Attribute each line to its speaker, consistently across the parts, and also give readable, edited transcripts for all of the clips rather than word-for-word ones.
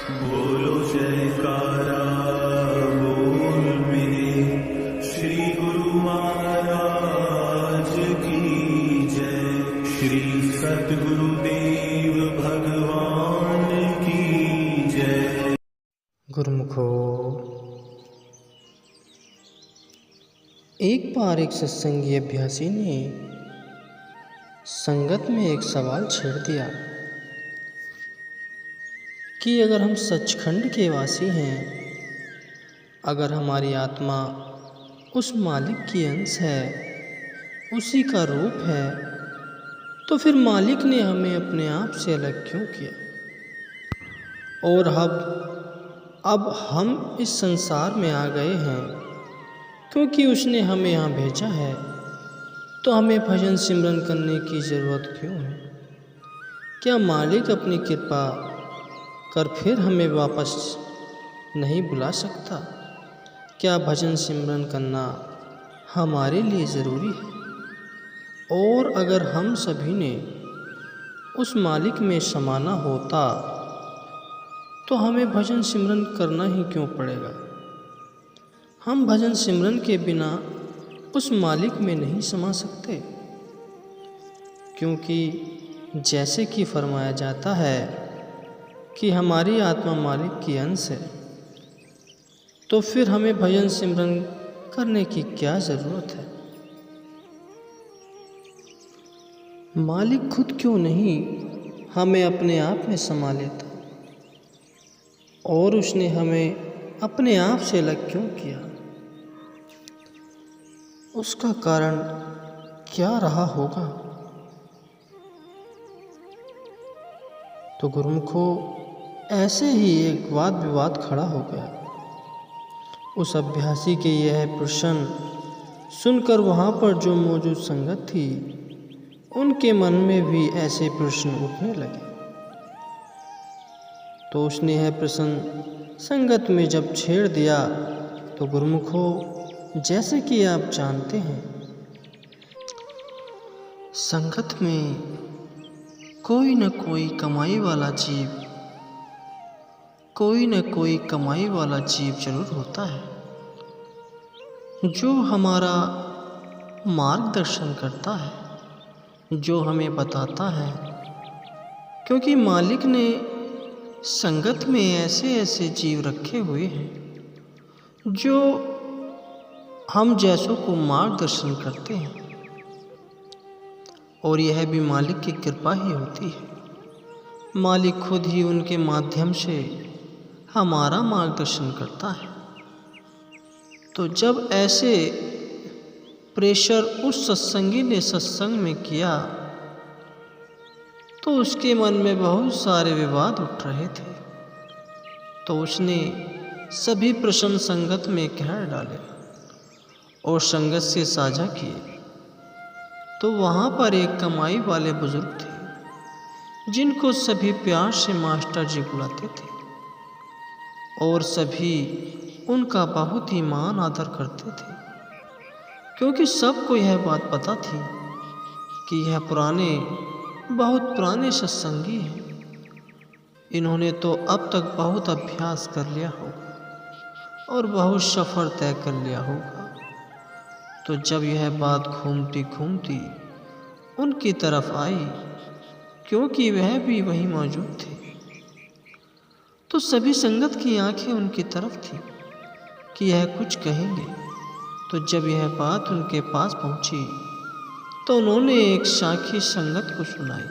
Speaker 1: बोलो जयकारा बोल मेरे श्री गुरु महाराज की जय। श्री सतगुरुदेव भगवान की जय।
Speaker 2: गुरुमुखो, एक बार एक सत्संगी अभ्यासी ने संगत में एक सवाल छेड़ दिया कि अगर हम सचखंड के वासी हैं, अगर हमारी आत्मा उस मालिक की अंश है, उसी का रूप है, तो फिर मालिक ने हमें अपने आप से अलग क्यों किया? और अब हम इस संसार में आ गए हैं क्योंकि उसने हमें यहाँ भेजा है, तो हमें भजन सिमरन करने की ज़रूरत क्यों है? क्या मालिक अपनी कृपा कर फिर हमें वापस नहीं बुला सकता? क्या भजन सिमरन करना हमारे लिए ज़रूरी है? और अगर हम सभी ने उस मालिक में समाना होता तो हमें भजन सिमरन करना ही क्यों पड़ेगा? हम भजन सिमरन के बिना उस मालिक में नहीं समा सकते, क्योंकि जैसे कि फरमाया जाता है कि हमारी आत्मा मालिक की अंश है, तो फिर हमें भजन सिमरन करने की क्या ज़रूरत है? मालिक खुद क्यों नहीं हमें अपने आप में समा लेता, और उसने हमें अपने आप से अलग क्यों किया? उसका कारण क्या रहा होगा? तो गुरुमुखो, ऐसे ही एक वाद विवाद खड़ा हो गया। उस अभ्यासी के यह प्रश्न सुनकर वहाँ पर जो मौजूद संगत थी, उनके मन में भी ऐसे प्रश्न उठने लगे। तो उसने यह प्रश्न संगत में जब छेड़ दिया, तो गुरुमुखो, जैसे कि आप जानते हैं, संगत में कोई न कोई कमाई वाला जीव जरूर होता है, जो हमारा मार्गदर्शन करता है, जो हमें बताता है। क्योंकि मालिक ने संगत में ऐसे ऐसे जीव रखे हुए हैं जो हम जैसों को मार्गदर्शन करते हैं, और यह भी मालिक की कृपा ही होती है। मालिक खुद ही उनके माध्यम से हमारा मार्गदर्शन करता है। तो जब ऐसे प्रेशर उस सत्संगी ने सत्संग में किया, तो उसके मन में बहुत सारे विवाद उठ रहे थे। तो उसने सभी प्रश्न संगत में कह डाले और संगत से साझा किए। तो वहाँ पर एक कमाई वाले बुजुर्ग थे, जिनको सभी प्यार से मास्टर जी बुलाते थे, और सभी उनका बहुत ही मान आदर करते थे, क्योंकि सबको यह बात पता थी कि यह बहुत पुराने सत्संगी हैं। इन्होंने तो अब तक बहुत अभ्यास कर लिया होगा और बहुत सफ़र तय कर लिया होगा। तो जब यह बात घूमती घूमती उनकी तरफ आई, क्योंकि वह भी वहीं मौजूद थे, तो सभी संगत की आंखें उनकी तरफ थी कि यह कुछ कहेंगे। तो जब यह बात उनके पास पहुंची, तो उन्होंने एक साखी संगत को सुनाई,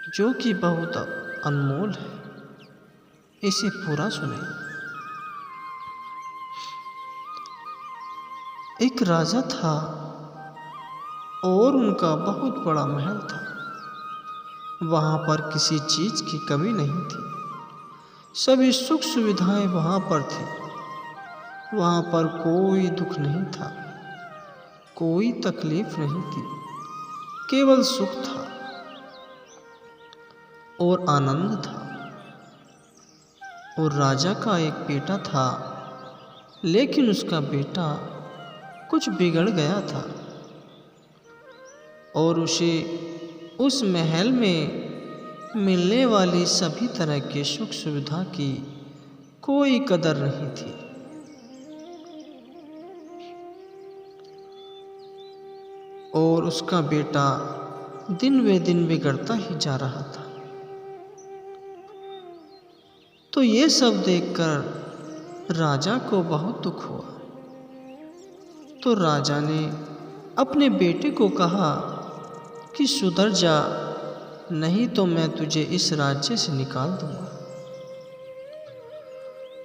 Speaker 2: जो कि बहुत अनमोल है। इसे पूरा सुने। एक राजा था और उनका बहुत बड़ा महल था। वहाँ पर किसी चीज़ की कमी नहीं थी, सभी सुख सुविधाएं वहाँ पर थी। वहाँ पर कोई दुख नहीं था, कोई तकलीफ नहीं थी, केवल सुख था और आनंद था। और राजा का एक बेटा था, लेकिन उसका बेटा कुछ बिगड़ गया था और उसे उस महल में मिलने वाली सभी तरह की सुख सुविधा की कोई कदर नहीं थी। और उसका बेटा दिन वे दिन बिगड़ता ही जा रहा था। तो ये सब देखकर राजा को बहुत दुख हुआ। तो राजा ने अपने बेटे को कहा कि सुधर जा, नहीं तो मैं तुझे इस राज्य से निकाल दूंगा।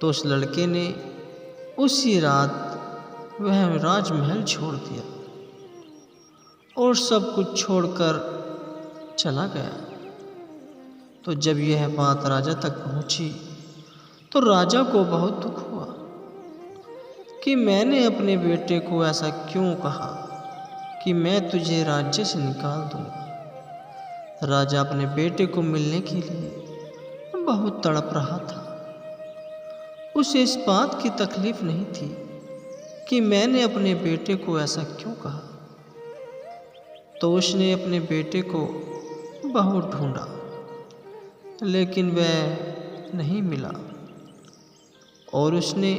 Speaker 2: तो उस लड़के ने उसी रात वह राजमहल छोड़ दिया और सब कुछ छोड़कर चला गया। तो जब यह बात राजा तक पहुंची तो राजा को बहुत दुख हुआ कि मैंने अपने बेटे को ऐसा क्यों कहा कि मैं तुझे राज्य से निकाल दूंगा। राजा अपने बेटे को मिलने के लिए बहुत तड़प रहा था। उसे इस बात की तकलीफ नहीं थी कि मैंने अपने बेटे को ऐसा क्यों कहा। तो उसने अपने बेटे को बहुत ढूंढा, लेकिन वह नहीं मिला। और उसने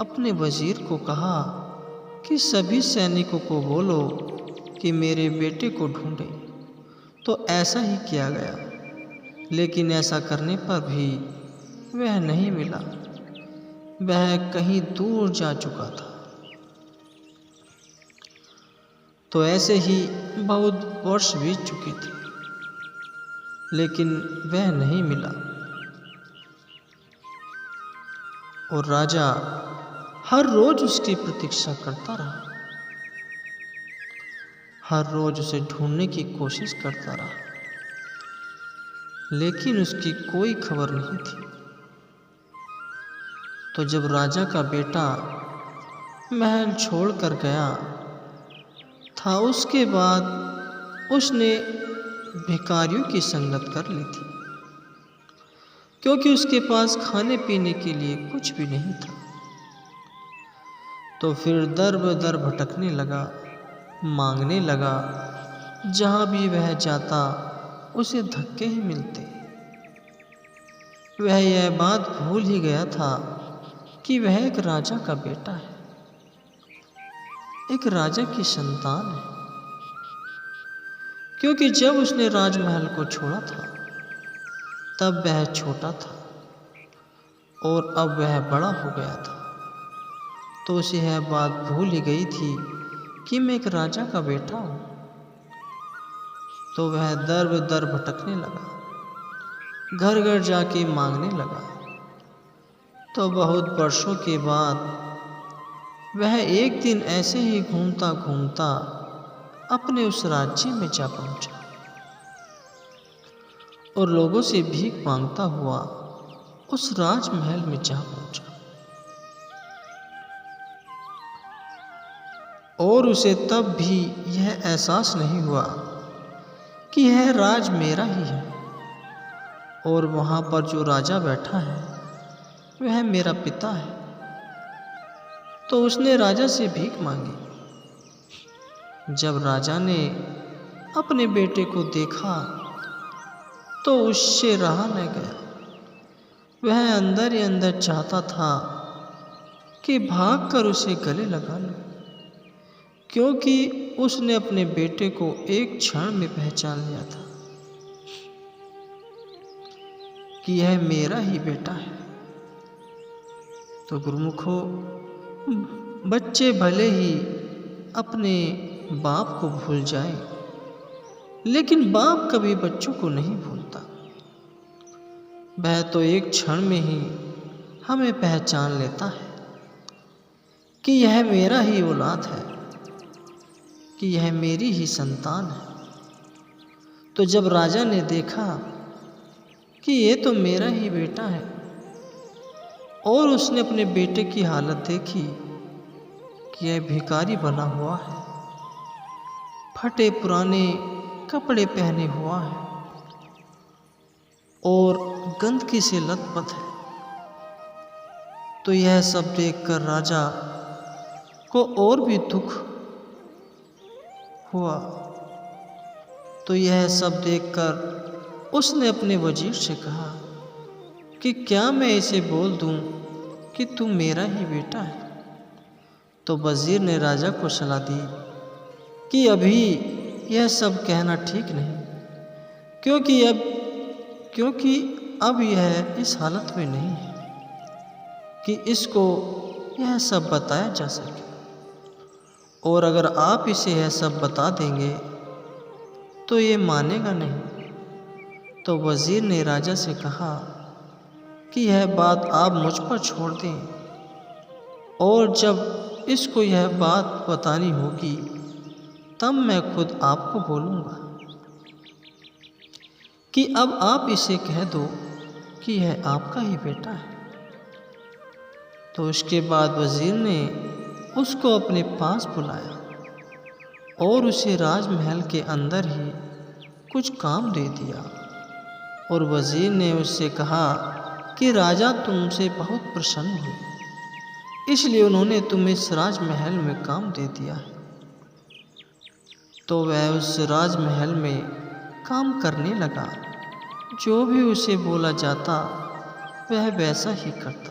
Speaker 2: अपने वजीर को कहा कि सभी सैनिकों को बोलो कि मेरे बेटे को ढूंढे। तो ऐसा ही किया गया, लेकिन ऐसा करने पर भी वह नहीं मिला। वह कहीं दूर जा चुका था। तो ऐसे ही बहुत वर्ष बीत चुके थे, लेकिन वह नहीं मिला। और राजा हर रोज उसकी प्रतीक्षा करता रहा, हर रोज उसे ढूंढने की कोशिश करता रहा, लेकिन उसकी कोई खबर नहीं थी। तो जब राजा का बेटा महल छोड़कर गया था, उसके बाद उसने भिखारियों की संगत कर ली थी, क्योंकि उसके पास खाने पीने के लिए कुछ भी नहीं था। तो फिर दर बदर भटकने लगा, मांगने लगा। जहाँ भी वह जाता उसे धक्के ही मिलते। वह यह बात भूल ही गया था कि वह एक राजा का बेटा है, एक राजा की संतान है। क्योंकि जब उसने राजमहल को छोड़ा था तब वह छोटा था और अब वह बड़ा हो गया था। तो उसे यह बात भूल ही गई थी कि मैं एक राजा का बेटा हूँ। तो वह दर बदर भटकने लगा, घर घर जाके मांगने लगा। तो बहुत वर्षों के बाद वह एक दिन ऐसे ही घूमता घूमता अपने उस राज्य में जा पहुंचा और लोगों से भीख मांगता हुआ उस राजमहल में जा पहुंचा। और उसे तब भी यह एहसास नहीं हुआ कि यह राज मेरा ही है और वहाँ पर जो राजा बैठा है वह मेरा पिता है। तो उसने राजा से भीख मांगी। जब राजा ने अपने बेटे को देखा तो उससे रहा न गया। वह अंदर ही अंदर चाहता था कि भागकर उसे गले लगा ले, क्योंकि उसने अपने बेटे को एक क्षण में पहचान लिया था कि यह मेरा ही बेटा है। तो गुरुमुखों, बच्चे भले ही अपने बाप को भूल जाएं, लेकिन बाप कभी बच्चों को नहीं भूलता। वह तो एक क्षण में ही हमें पहचान लेता है कि यह मेरा ही औलाद है, कि यह मेरी ही संतान है। तो जब राजा ने देखा कि ये तो मेरा ही बेटा है और उसने अपने बेटे की हालत देखी कि यह भिखारी बना हुआ है, फटे पुराने कपड़े पहने हुआ है और गंदगी से लथपथ है, तो यह सब देखकर राजा को और भी दुख हुआ। तो यह सब देखकर उसने अपने वजीर से कहा कि क्या मैं इसे बोल दूं कि तू मेरा ही बेटा है? तो वजीर ने राजा को सलाह दी कि अभी यह सब कहना ठीक नहीं, क्योंकि अब यह इस हालत में नहीं है कि इसको यह सब बताया जा सके, और अगर आप इसे यह सब बता देंगे तो ये मानेगा नहीं। तो वजीर ने राजा से कहा कि यह बात आप मुझ पर छोड़ दें, और जब इसको यह बात बतानी होगी तब मैं खुद आपको बोलूँगा कि अब आप इसे कह दो कि यह आपका ही बेटा है। तो उसके बाद वजीर ने उसको अपने पास बुलाया और उसे राजमहल के अंदर ही कुछ काम दे दिया, और वजीर ने उससे कहा कि राजा तुमसे बहुत प्रसन्न हुए, इसलिए उन्होंने तुम्हें इस राजमहल में काम दे दिया है। तो वह उस राजमहल में काम करने लगा। जो भी उसे बोला जाता वह वैसा ही करता।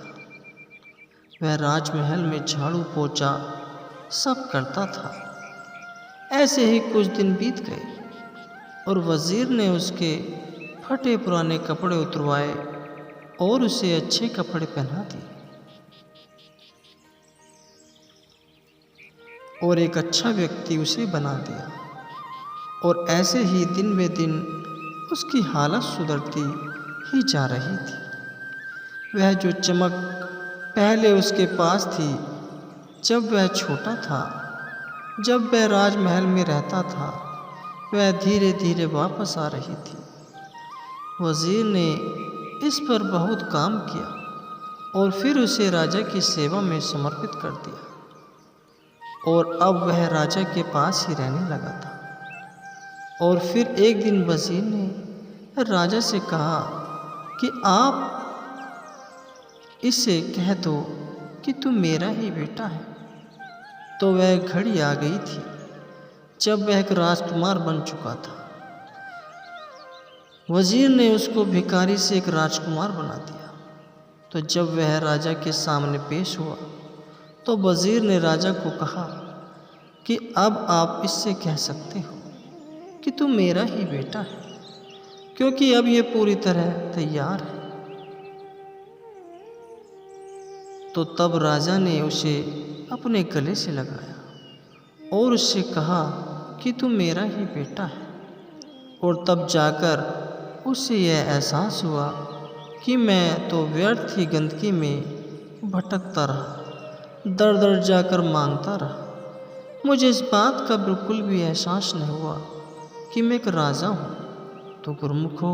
Speaker 2: वह राजमहल में झाड़ू पोछा सब करता था। ऐसे ही कुछ दिन बीत गए और वजीर ने उसके फटे पुराने कपड़े उतरवाए और उसे अच्छे कपड़े पहना दिए और एक अच्छा व्यक्ति उसे बना दिया। और ऐसे ही दिन ब दिन उसकी हालत सुधरती ही जा रही थी। वह जो चमक पहले उसके पास थी जब वह छोटा था, जब वह राजमहल में रहता था, वह धीरे धीरे वापस आ रही थी। वजीर ने इस पर बहुत काम किया और फिर उसे राजा की सेवा में समर्पित कर दिया, और अब वह राजा के पास ही रहने लगा था। और फिर एक दिन वजीर ने राजा से कहा कि आप इसे कह दो कि तू मेरा ही बेटा है। तो वह घड़ी आ गई थी जब वह एक राजकुमार बन चुका था। वजीर ने उसको भिखारी से एक राजकुमार बना दिया। तो जब वह राजा के सामने पेश हुआ तो वजीर ने राजा को कहा कि अब आप इससे कह सकते हो कि तू मेरा ही बेटा है, क्योंकि अब ये पूरी तरह तैयार है। तो तब राजा ने उसे अपने गले से लगाया और उससे कहा कि तू मेरा ही बेटा है। और तब जाकर उसे यह एहसास हुआ कि मैं तो व्यर्थ ही गंदगी में भटकता रहा, दर दर जाकर मांगता रहा। मुझे इस बात का बिल्कुल भी एहसास नहीं हुआ कि मैं एक राजा हूँ। तो गुरुमुखो,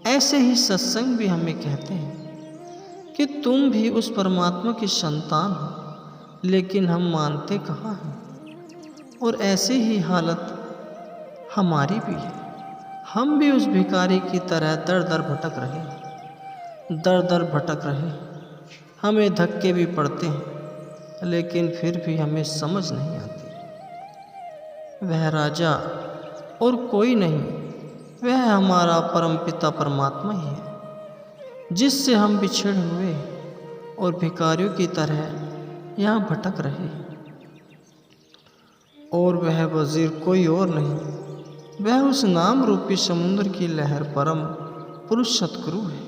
Speaker 2: ऐसे ही सत्संग भी हमें कहते हैं कि तुम भी उस परमात्मा की संतान हो, लेकिन हम मानते कहाँ हैं। और ऐसे ही हालत हमारी भी है। हम भी उस भिखारी की तरह दर दर भटक रहे। हमें धक्के भी पड़ते हैं, लेकिन फिर भी हमें समझ नहीं आती। वह राजा और कोई नहीं, वह हमारा परमपिता परमात्मा ही है, जिससे हम बिछड़े हुए और भिखारियों की तरह यहाँ भटक रहे हैं। और वह वजीर कोई और नहीं, वह उस नाम रूपी समुद्र की लहर परम पुरुष सतगुरु है,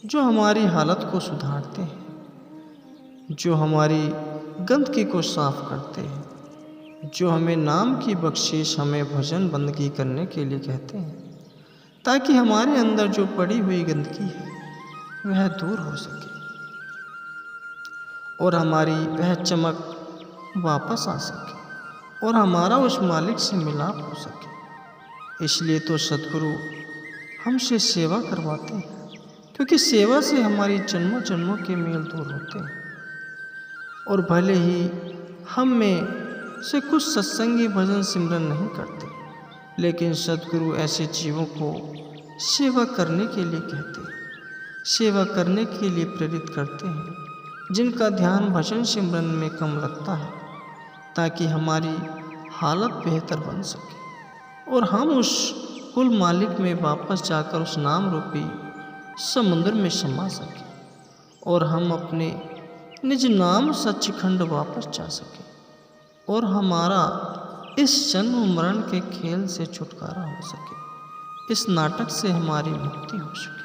Speaker 2: जो हमारी हालत को सुधारते हैं, जो हमारी गंदगी को साफ करते हैं, जो हमें नाम की बख्शिश, हमें भजन बंदगी करने के लिए कहते हैं, ताकि हमारे अंदर जो पड़ी हुई गंदगी है वह दूर हो सके और हमारी वह चमक वापस आ सके और हमारा उस मालिक से मिलाप हो सके। इसलिए तो सतगुरु हमसे सेवा करवाते हैं, क्योंकि सेवा से हमारी जन्मों जन्मों के मेल दूर होते हैं। और भले ही हम में से कुछ सत्संगी भजन सिमरन नहीं करते, लेकिन सतगुरु ऐसे जीवों को सेवा करने के लिए कहते हैं, सेवा करने के लिए प्रेरित करते हैं, जिनका ध्यान भजन सिमरन में कम लगता है, ताकि हमारी हालत बेहतर बन सके और हम उस कुल मालिक में वापस जाकर उस नाम रूपी समुद्र में समा सके और हम अपने निज नाम सच्चिखंड वापस जा सके और हमारा इस जन्म मरण के खेल से छुटकारा हो सके, इस नाटक से हमारी मुक्ति हो सके।